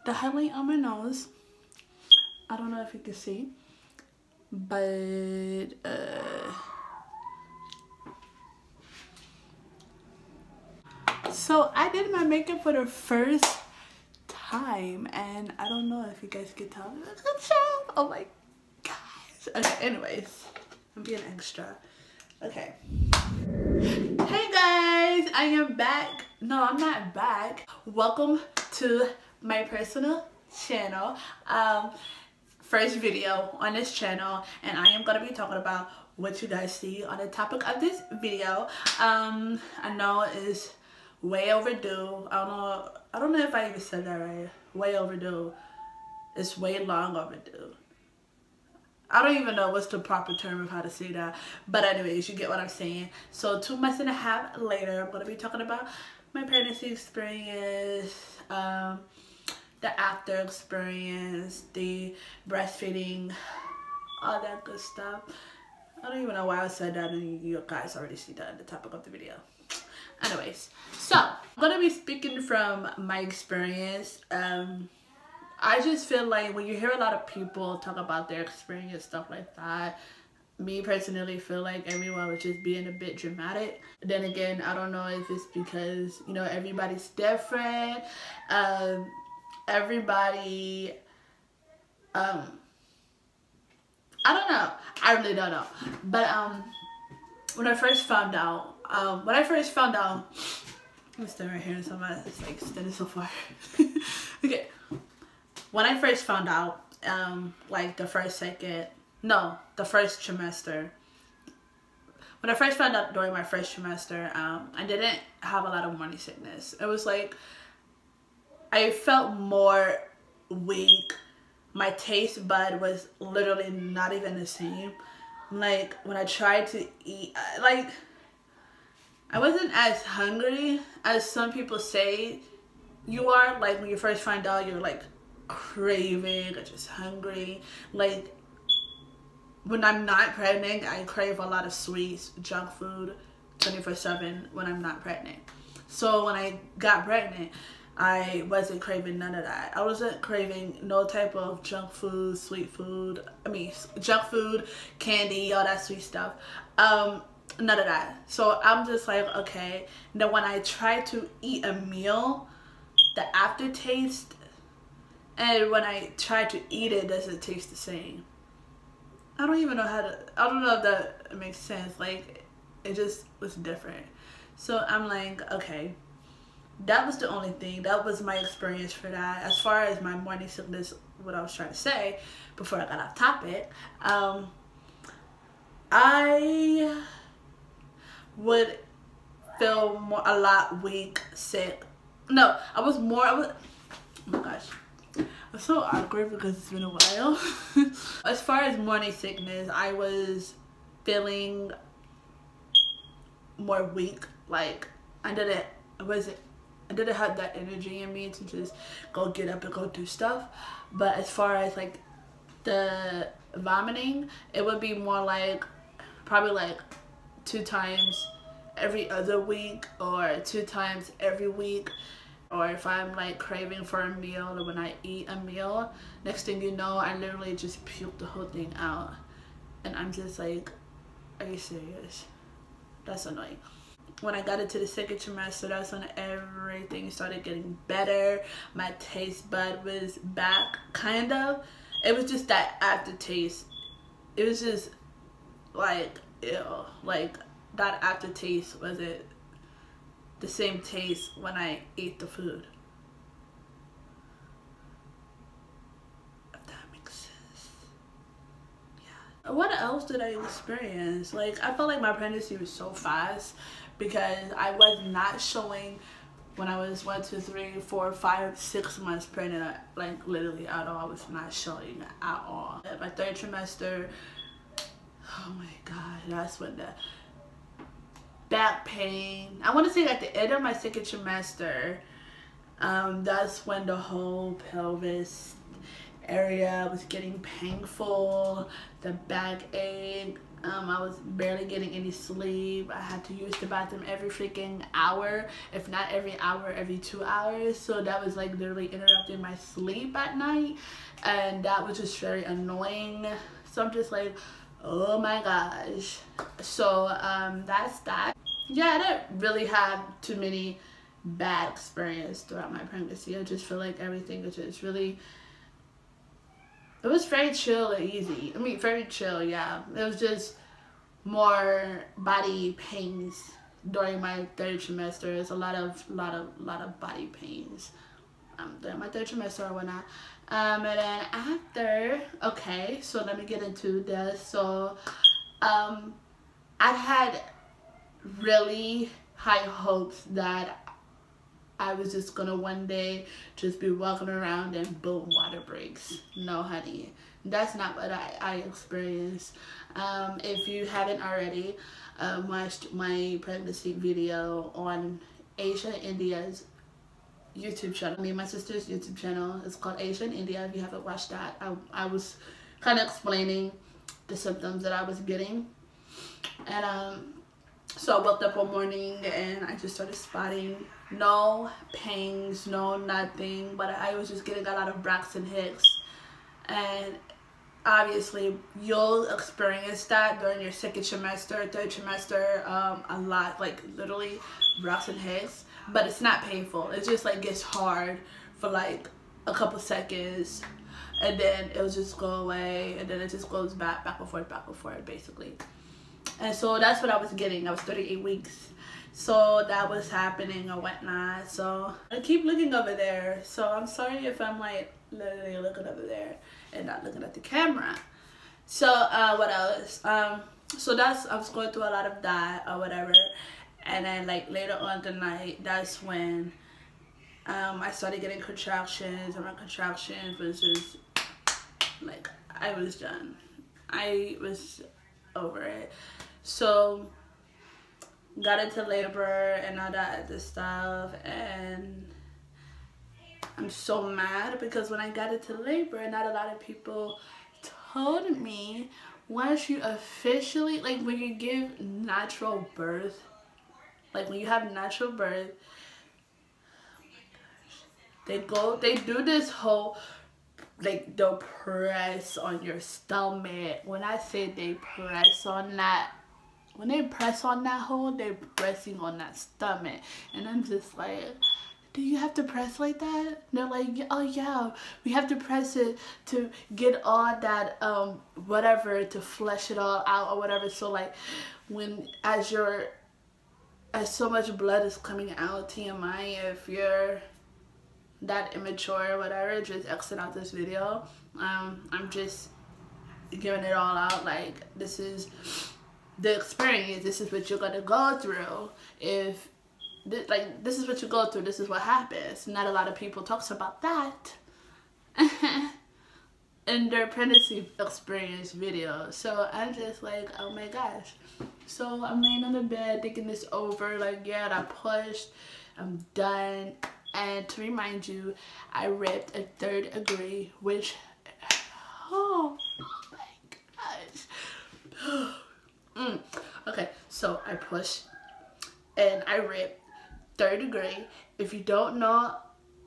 the highlight on my nose. I don't know if you can see, but so I did my makeup for the first time, and I don't know if you guys can tell. Good job! Oh my gosh. Okay, anyways, I'm being extra. Okay. Hey guys, I am back. No, I'm not back. Welcome to my personal channel. First video on this channel, and I am gonna be talking about what you guys see on the topic of this video. I know it's way overdue. I don't know if I even said that right. Way overdue. It's way long overdue. I don't even know what's the proper term of how to say that. But anyways, you get what I'm saying. So 2.5 months later, I'm going to be talking about my pregnancy experience, the after experience, the breastfeeding, all that good stuff. I don't even know why I said that, and you guys already see that in the topic of the video. Anyways, so I'm going to be speaking from my experience. I just feel like when you hear a lot of people talk about their experience, stuff like that, me personally feel like everyone was just being a bit dramatic. Then again, I don't know if it's because, you know, everybody's different. Everybody, I don't know. I really don't know. But when I first found out, let me stand right here so my it's like standing so far. Okay. When I first found out, like the first trimester. When I first found out during my first trimester, I didn't have a lot of morning sickness. It was like, I felt more weak. My taste bud was literally not even the same. Like when I tried to eat, like I wasn't as hungry as some people say you are. Like when you first find out, you're like craving or just hungry. Like when I'm not pregnant, I crave a lot of sweets, junk food 24/7 when I'm not pregnant. So when I got pregnant, I wasn't craving none of that. I wasn't craving no type of junk food, sweet food. I mean, junk food, candy, all that sweet stuff. None of that. So I'm just like, okay. And then when I try to eat a meal, the aftertaste, and when I try to eat it, doesn't taste the same. I don't even know how to, I don't know if that makes sense. Like, it just was different. So I'm like, okay. That was the only thing. That was my experience for that. As far as my morning sickness, what I was trying to say before I got off topic, I would feel a lot weak, sick. No, oh my gosh. I'm so awkward because it's been a while. As far as morning sickness, I was feeling more weak. Like I didn't have that energy in me to just go get up and go do stuff. But as far as like the vomiting, it would be more like probably like 2 times every other week or 2 times every week. Or if I'm like craving for a meal, or when I eat a meal, next thing you know, I literally just puke the whole thing out. And I'm just like, are you serious? That's annoying. When I got into the second trimester, that's when everything started getting better. My taste bud was back, kind of. It was just that aftertaste. It was just like, ew. Like that aftertaste wasn't the same taste when I ate the food. If that makes sense. Yeah. What else did I experience? Like, I felt like my pregnancy was so fast because I was not showing when I was 1, 2, 3, 4, 5, 6 months pregnant. Like literally at all, I was not showing at all. At my 3rd trimester, oh my god, that's when the back pain. I want to say at the end of my 2nd trimester, that's when the whole pelvis area was getting painful, the backache, I was barely getting any sleep. I had to use the bathroom every freaking hour, if not every hour, every 2 hours. So that was like literally interrupting my sleep at night, and that was just very annoying. So I'm just like, oh my gosh. So that's that. Yeah, I didn't really have too many bad experiences throughout my pregnancy. I just feel like everything was just really, it was very chill and easy. I mean, very chill, yeah. It was just more body pains during my 3rd trimester. It's a lot of body pains during my 3rd trimester or whatnot. And then after, okay, so let me get into this. So I had really high hopes that I was just gonna one day just be walking around and boom, water breaks. No, honey, that's not what I experienced. If you haven't already watched my pregnancy video on Asia India's YouTube channel, me and my sister's YouTube channel, it's called Asia India. If you haven't watched that, I was kind of explaining the symptoms that I was getting. And so I woke up one morning and I just started spotting no pains, no nothing, but I was just getting a lot of Braxton Hicks. And obviously you'll experience that during your 2nd trimester, 3rd trimester, a lot, like literally Braxton Hicks, but it's not painful. It just like gets hard for like a couple seconds, and then it'll just go away, and then it just goes back and forth basically. And so that's what I was getting. I was 38 weeks. So that was happening or whatnot. So I keep looking over there. So I'm sorry if I'm like literally looking over there and not looking at the camera. So what else? So that's, I was going through a lot of that or whatever. And then like later on the night, that's when I started getting contractions, and my contractions was just like, I was done. I was over it. So got into labor and all that other stuff, and I'm so mad because when I got into labor, not a lot of people told me once you officially, like when you give natural birth, like when you have natural birth, they do this whole, like they'll press on your stomach. When I say they press on that, when they press on that hole, they're pressing on that stomach. And I'm just like, do you have to press like that? And they're like, oh yeah, we have to press it to get all that, whatever, to flesh it all out or whatever. So like, when, as so much blood is coming out, TMI, if you're that immature or whatever, just exit out this video. I'm just giving it all out. Like, this is the experience, this is what you're gonna go through. If like this is what you go through, this is what happens. Not a lot of people talks about that in their pregnancy experience video. So I'm just like, oh my gosh. So I'm laying on the bed thinking this over, like, yeah, I pushed, I'm done. And to remind you, I ripped a 3rd degree, which, oh my gosh. Okay, so I pushed and I ripped 3rd degree. If you don't know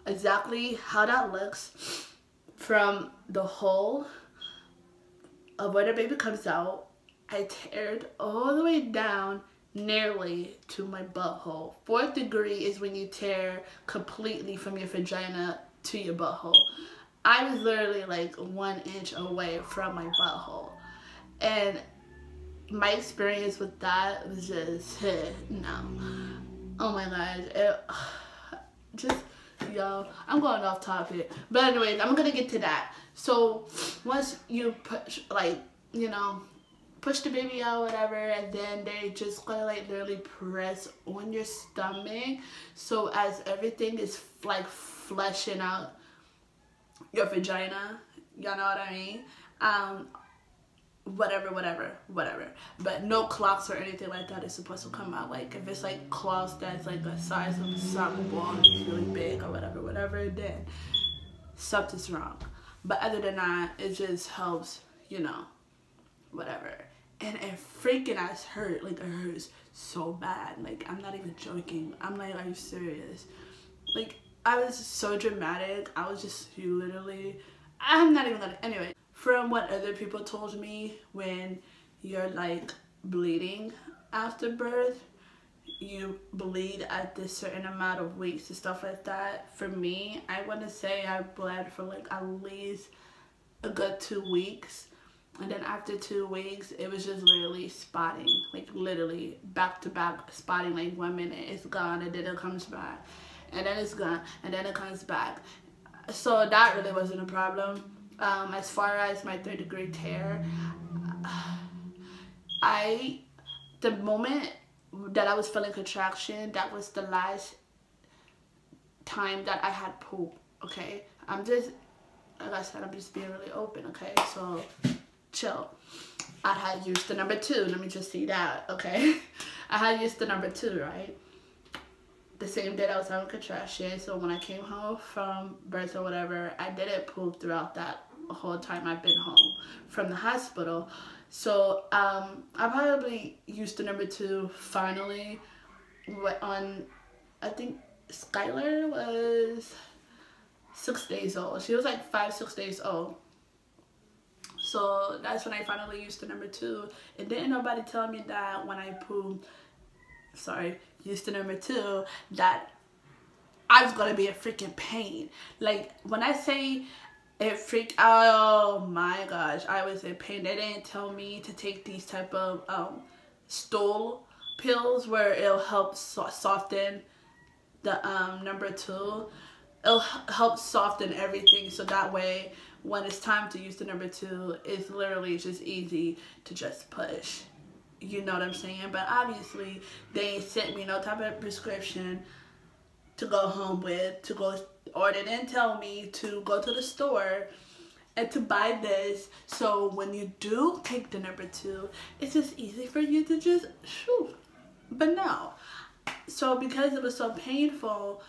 exactly how that looks, from the hole of where the baby comes out, I teared all the way down nearly to my butthole. 4th degree is when you tear completely from your vagina to your butthole. I was literally like 1 inch away from my butthole. And my experience with that was just, no. Oh my gosh. Just, yo, I'm going off topic. But anyways, I'm gonna get to that. So once you push, like, you know, push the baby out, whatever, and then they just gonna like literally press on your stomach. So as everything is like fleshing out your vagina, y'all know what I mean? Whatever. But no clots or anything like that is supposed to come out. Like if it's like clots that's like the size of a soccer ball and it's really big or whatever, then something's wrong. But other than that, it just helps, you know, whatever. and it freaking ass hurt. Like, it hurts so bad. Like, I'm not even joking. I'm like, are you serious? Like, I was so dramatic. I was just, you literally, I'm not even gonna, anyway. From what other people told me, when you're like bleeding after birth, you bleed at this certain amount of weeks and stuff like that. For me, I want to say I bled for like at least a good 2 weeks, and then after 2 weeks it was just literally spotting, like literally back to back spotting. Like 1 minute it's gone and then it comes back, and then it's gone and then it comes back. So that really wasn't a problem. As far as my 3rd-degree tear, the moment that I was feeling contraction, that was the last time that I had poop. Okay, I'm just, like I said, I'm just being really open. Okay, so chill. I had used the number 2. Let me just see that. Okay, I had used the number 2, right? The same day I was having contraction. So when I came home from birth or whatever, I didn't poop throughout that whole time I've been home from the hospital. So I probably used the number 2 finally on, I think Skylar was 6 days old. She was like 5-6 days old. So that's when I finally used the number 2. And didn't nobody tell me that when I used the number 2, that I was gonna be a freaking pain. Like, when I say it freaked, oh my gosh, I was in pain. They didn't tell me to take these type of stool pills where it'll help soften the number 2. It'll help soften everything, so that way when it's time to use the number 2, it's literally just easy to just push. You know what I'm saying? But obviously they sent me no type of prescription to go home with, to go, or they didn't tell me to go to the store and to buy this. So when you do take the number 2, it's just easy for you to just shoot. But no. So because it was so painful,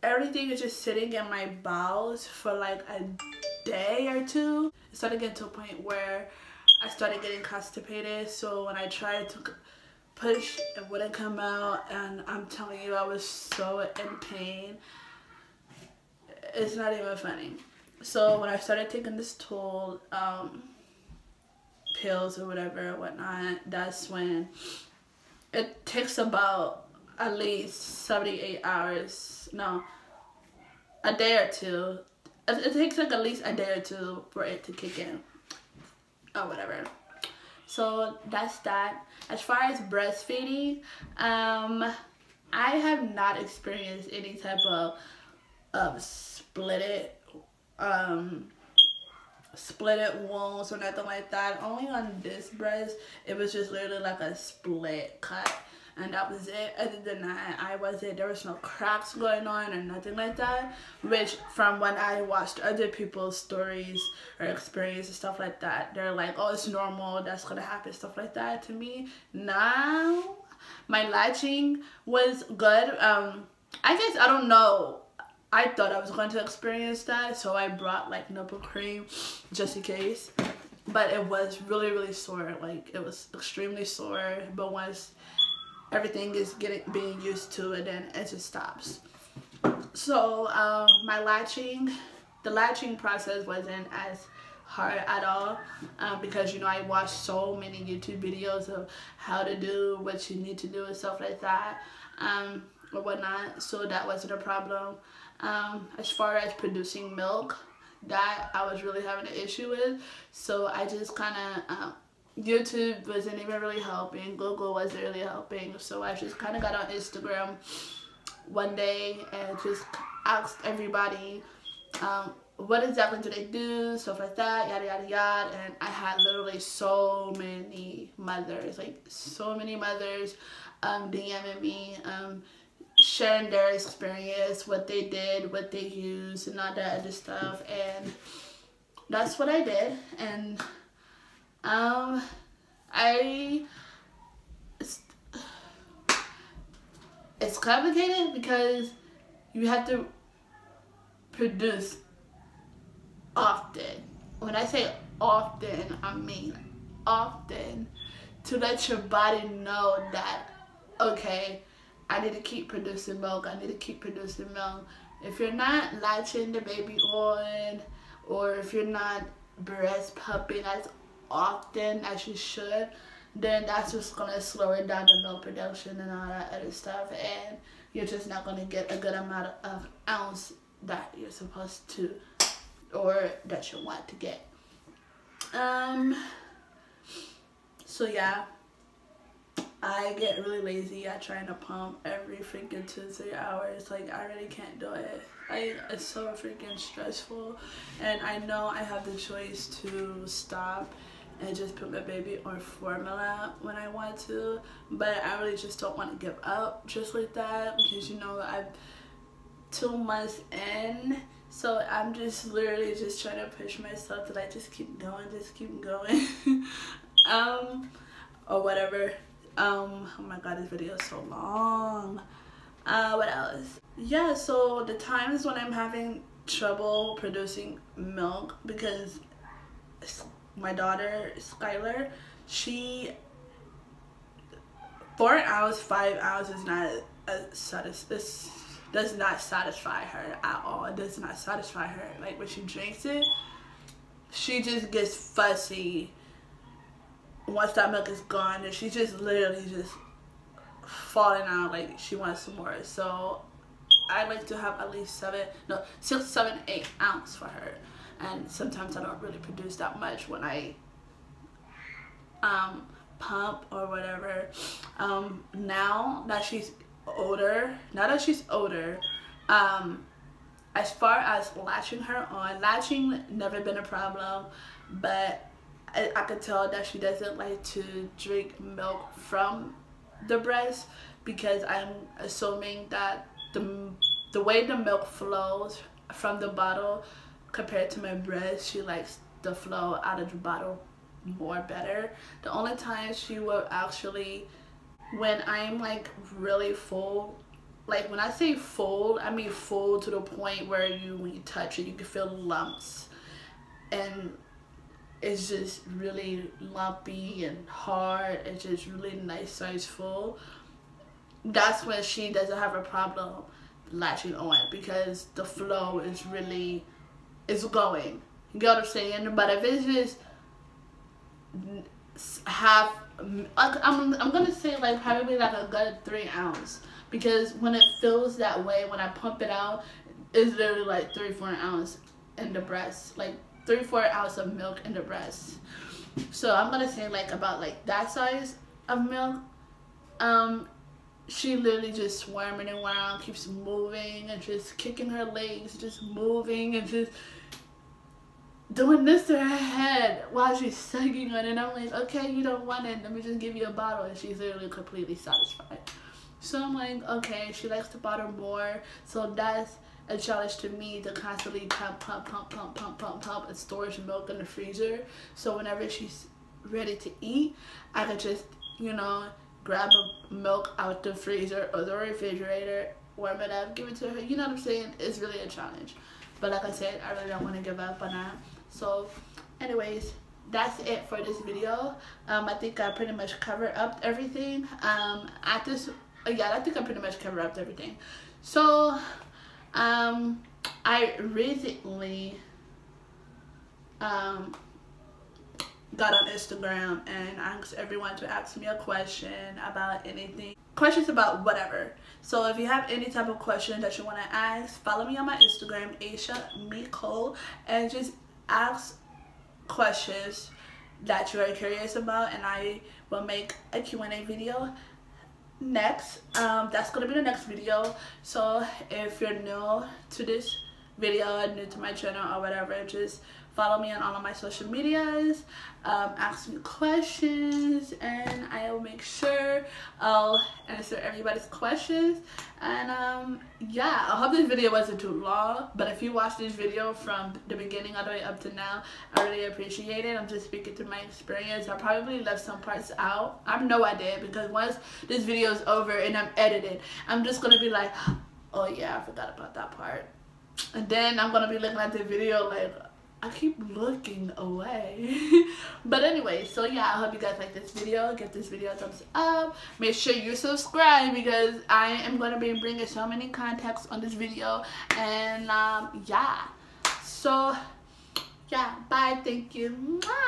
everything is just sitting in my bowels for like a day or 2. It started getting to a point where I started getting constipated. So when I tried to push, it wouldn't come out, and I'm telling you, I was so in pain. It's not even funny. So when I started taking this tool, pills or whatever, whatnot, that's when it takes about at least 78 hours, no, a day or 2. It takes like at least a day or 2 for it to kick in, or whatever. So that's that. As far as breastfeeding, I have not experienced any type of splitted wounds or nothing like that. Only on this breast, it was just literally like a split cut, and that was it. Other than that, there was no cracks going on or nothing like that, which from when I watched other people's stories or experience and stuff like that, they're like, oh, it's normal, that's gonna happen, stuff like that. To me, now my latching was good. I guess, I don't know, I thought I was going to experience that, so I brought like nipple cream just in case. But it was really, really sore. Like, it was extremely sore. But once everything is being used to it, then it just stops. So the latching process wasn't as hard at all, because, you know, I watched so many YouTube videos of how to do what you need to do and stuff like that, or whatnot. So that wasn't a problem. As far as producing milk, that I was really having an issue with. So I just kind of YouTube wasn't even really helping, Google wasn't really helping, so I just kind of got on Instagram one day and just asked everybody what exactly do they do, stuff like that, yada yada yada. And I had literally so many mothers, DMing me, sharing their experience, what they did, what they used, and all that other stuff. And that's what I did. And it's complicated because you have to produce often. When I say often, I mean often. to let your body know that, okay, I need to keep producing milk. I need to keep producing milk. If you're not latching the baby on, or if you're not breast pumping as often as you should, then that's just gonna slow it down, the milk production and all that other stuff, and you're just not gonna get a good amount of ounce that you're supposed to, or that you want to get. So yeah, I get really lazy at trying to pump every freaking 2-3 hours. Like, I really can't do it. It's so freaking stressful, and I know I have the choice to stop and just put my baby on formula when I want to, but I really just don't want to give up just like that, because you know, I'm 2 months in, so I'm just literally just trying to push myself to like just keep going, or whatever. Oh my god, this video is so long. What else? Yeah, so the times when I'm having trouble producing milk, because my daughter Skylar, she 4 ounce, 5 ounces is not this does not satisfy her at all. It does not satisfy her. Like, when she drinks it, she just gets fussy once that milk is gone, and she just literally just falling out, like she wants some more. So I like to have at least 6, 7, 8 ounce for her, and sometimes I don't really produce that much when I pump or whatever. Now that she's older, as far as latching her on, latching never been a problem, but I could tell that she doesn't like to drink milk from the breast, because I'm assuming that the way the milk flows from the bottle compared to my breast, she likes the flow out of the bottle more better. The only time she will actually, when I'm like really full, like when I say full, I mean full to the point where when you touch it, you can feel lumps, and it's just really lumpy and hard. It's just really nice size full. That's when she doesn't have a problem latching on, because the flow is really going. You get what I'm saying? But if it's just half, I'm gonna say like probably like a good 3 ounce, because when it feels that way, when I pump it out, it's literally like 3-4 ounce in the breast, like 3-4 ounce of milk in the breast. So I'm gonna say like about like that size of milk. She literally just swarming around, keeps moving and just kicking her legs, just moving and just doing this to her head while she's sucking on it. And I'm like, okay, you don't want it, let me just give you a bottle. And she's literally completely satisfied. So I'm like, okay, she likes the bottle more, so that's a challenge to me, to constantly pump and storage milk in the freezer. So whenever she's ready to eat, I could just, you know, grab the milk out the freezer or the refrigerator, warm it up, give it to her. You know what I'm saying? It's really a challenge. But like I said, I really don't want to give up on that. So anyways, that's it for this video. I think I pretty much covered up everything. I think I pretty much covered up everything. So I recently got on Instagram and asked everyone to ask me a question about anything, questions about whatever. So if you have any type of question that you want to ask, follow me on my Instagram, Aisha Miko, and just ask questions that you are curious about, and I will make a Q&A video next. That's gonna be the next video. So if you're new to this video, new to my channel or whatever, just follow me on all of my social medias, ask me questions, and I will make sure I'll answer everybody's questions. And yeah, I hope this video wasn't too long, but if you watched this video from the beginning all the way up to now, I really appreciate it. I'm just speaking through my experience. I probably left some parts out. I know I did, because once this video is over and I'm edited, I'm just gonna be like, oh yeah, I forgot about that part. And then I'm gonna be looking at the video like, I keep looking away. But anyway, so yeah, I hope you guys like this video. Give this video a thumbs up. Make sure you subscribe because I am going to be bringing so many contacts on this video. And yeah. So yeah, bye. Thank you. Mwah.